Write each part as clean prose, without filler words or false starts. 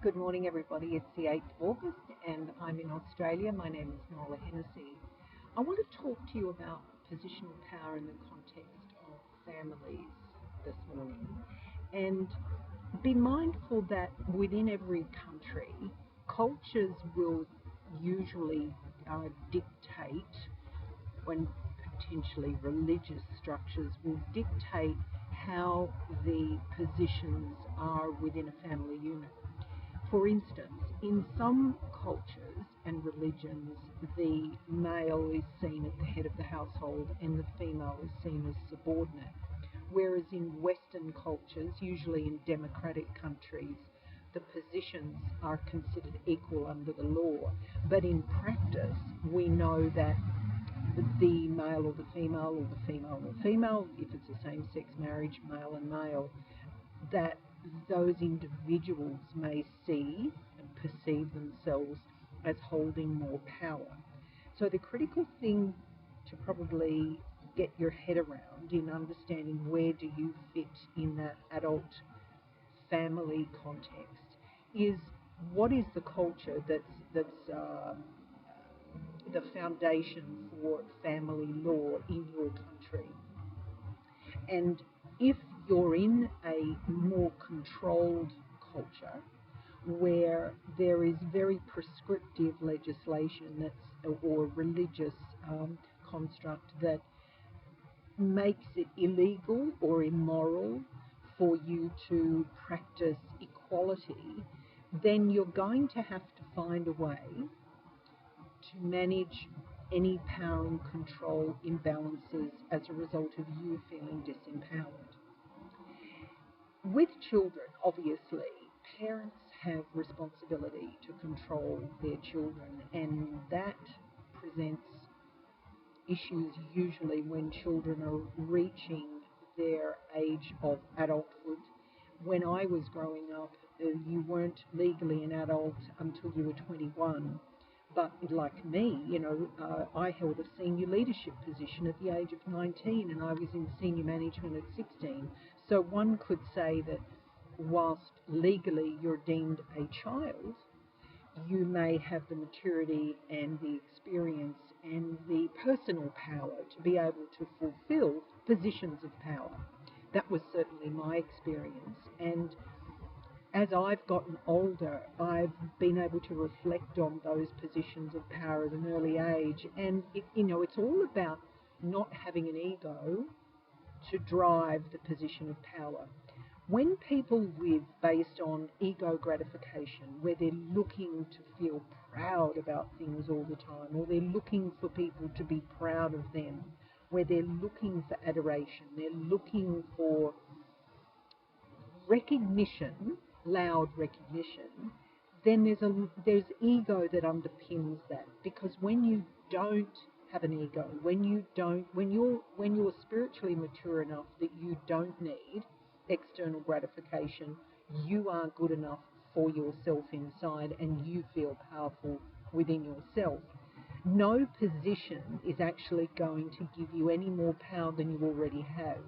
Good morning, everybody. It's the 8th of August and I'm in Australia. My name is Nola. I want to talk to you about positional power in the context of families this morning, and be mindful that within every country, cultures will usually dictate, when potentially religious structures will dictate how the positions are within a family unit. For instance, in some cultures and religions, the male is seen at the head of the household and the female is seen as subordinate. Whereas in Western cultures, usually in democratic countries, the positions are considered equal under the law. But in practice, we know that the male or the female, or the female or female, if it's a same-sex marriage, male and male, that those individuals may see and perceive themselves as holding more power. So the critical thing to probably get your head around in understanding where do you fit in that adult family context is what is the culture that's the foundation for family law in your country. And if you're in a more controlled culture where there is very prescriptive legislation or religious construct that makes it illegal or immoral for you to practice equality, then you're going to have to find a way to manage any power and control imbalances as a result of you feeling disempowered. With children, obviously, parents have responsibility to control their children, and that presents issues usually when children are reaching their age of adulthood. When I was growing up, you weren't legally an adult until you were 21. But like me, I held a senior leadership position at the age of 19 and I was in senior management at 16. So one could say that whilst legally you're deemed a child, you may have the maturity and the experience and the personal power to be able to fulfill positions of power. That was certainly my experience. And as I've gotten older, I've been able to reflect on those positions of power at an early age. And, it's all about not having an ego to drive the position of power. When people live based on ego gratification, where they're looking to feel proud about things all the time, or they're looking for people to be proud of them, where they're looking for adoration, they're looking for recognition, loud recognition, then there's ego that underpins that. Because when you don't have an ego, when you're spiritually mature enough that you don't need external gratification, you are good enough for yourself inside and you feel powerful within yourself. No position is actually going to give you any more power than you already have.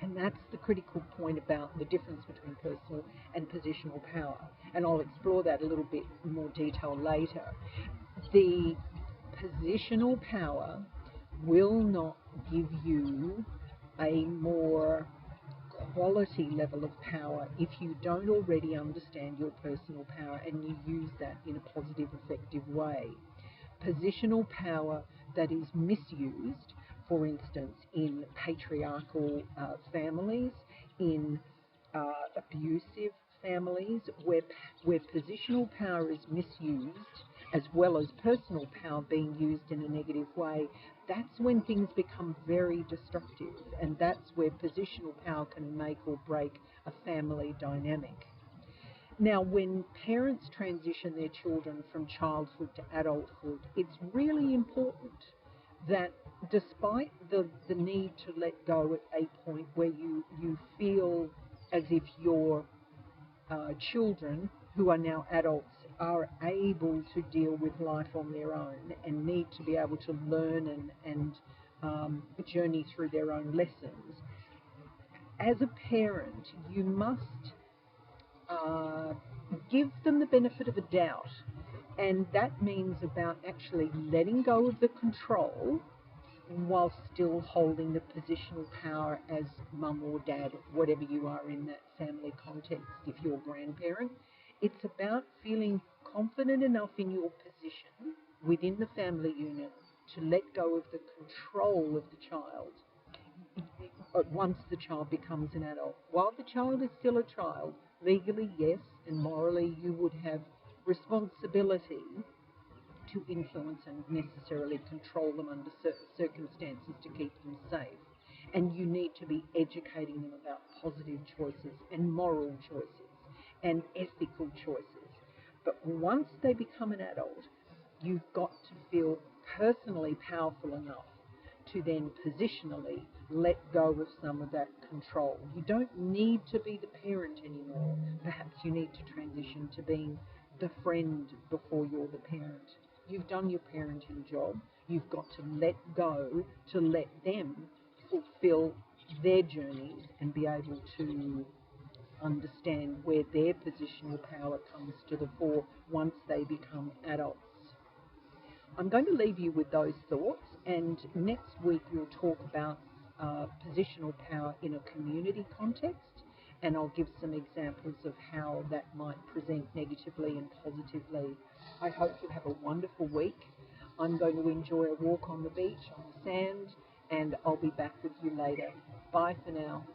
And that's the critical point about the difference between personal and positional power. And I'll explore that a little bit in more detail later. The positional power will not give you a more quality level of power if you don't already understand your personal power and you use that in a positive, effective way. Positional power that is misused, for instance, in patriarchal families, in abusive families, where positional power is misused, as well as personal power being used in a negative way, that's when things become very destructive, and that's where positional power can make or break a family dynamic. Now, when parents transition their children from childhood to adulthood, it's really important that despite the need to let go at a point where you feel as if your children, who are now adults, are able to deal with life on their own and need to be able to learn and journey through their own lessons, as a parent, you must give them the benefit of a doubt. And that means about actually letting go of the control while still holding the positional power as mum or dad, whatever you are in that family context, if you're a grandparent. It's about feeling confident enough in your position within the family unit to let go of the control of the child once the child becomes an adult. While the child is still a child, legally, yes, and morally, you would have responsibility to influence and necessarily control them under circumstances to keep them safe. And you need to be educating them about positive choices and moral choices and ethical choices. But once they become an adult, you've got to feel personally powerful enough to then positionally let go of some of that control. You don't need to be the parent anymore. Perhaps you need to transition to being the friend before you're the parent. You've done your parenting job. You've got to let go to let them fulfill their journeys and be able to understand where their positional power comes to the fore once they become adults. I'm going to leave you with those thoughts, and next week we'll talk about positional power in a community context, and I'll give some examples of how that might present negatively and positively. I hope you have a wonderful week. I'm going to enjoy a walk on the beach, on the sand, and I'll be back with you later. Bye for now.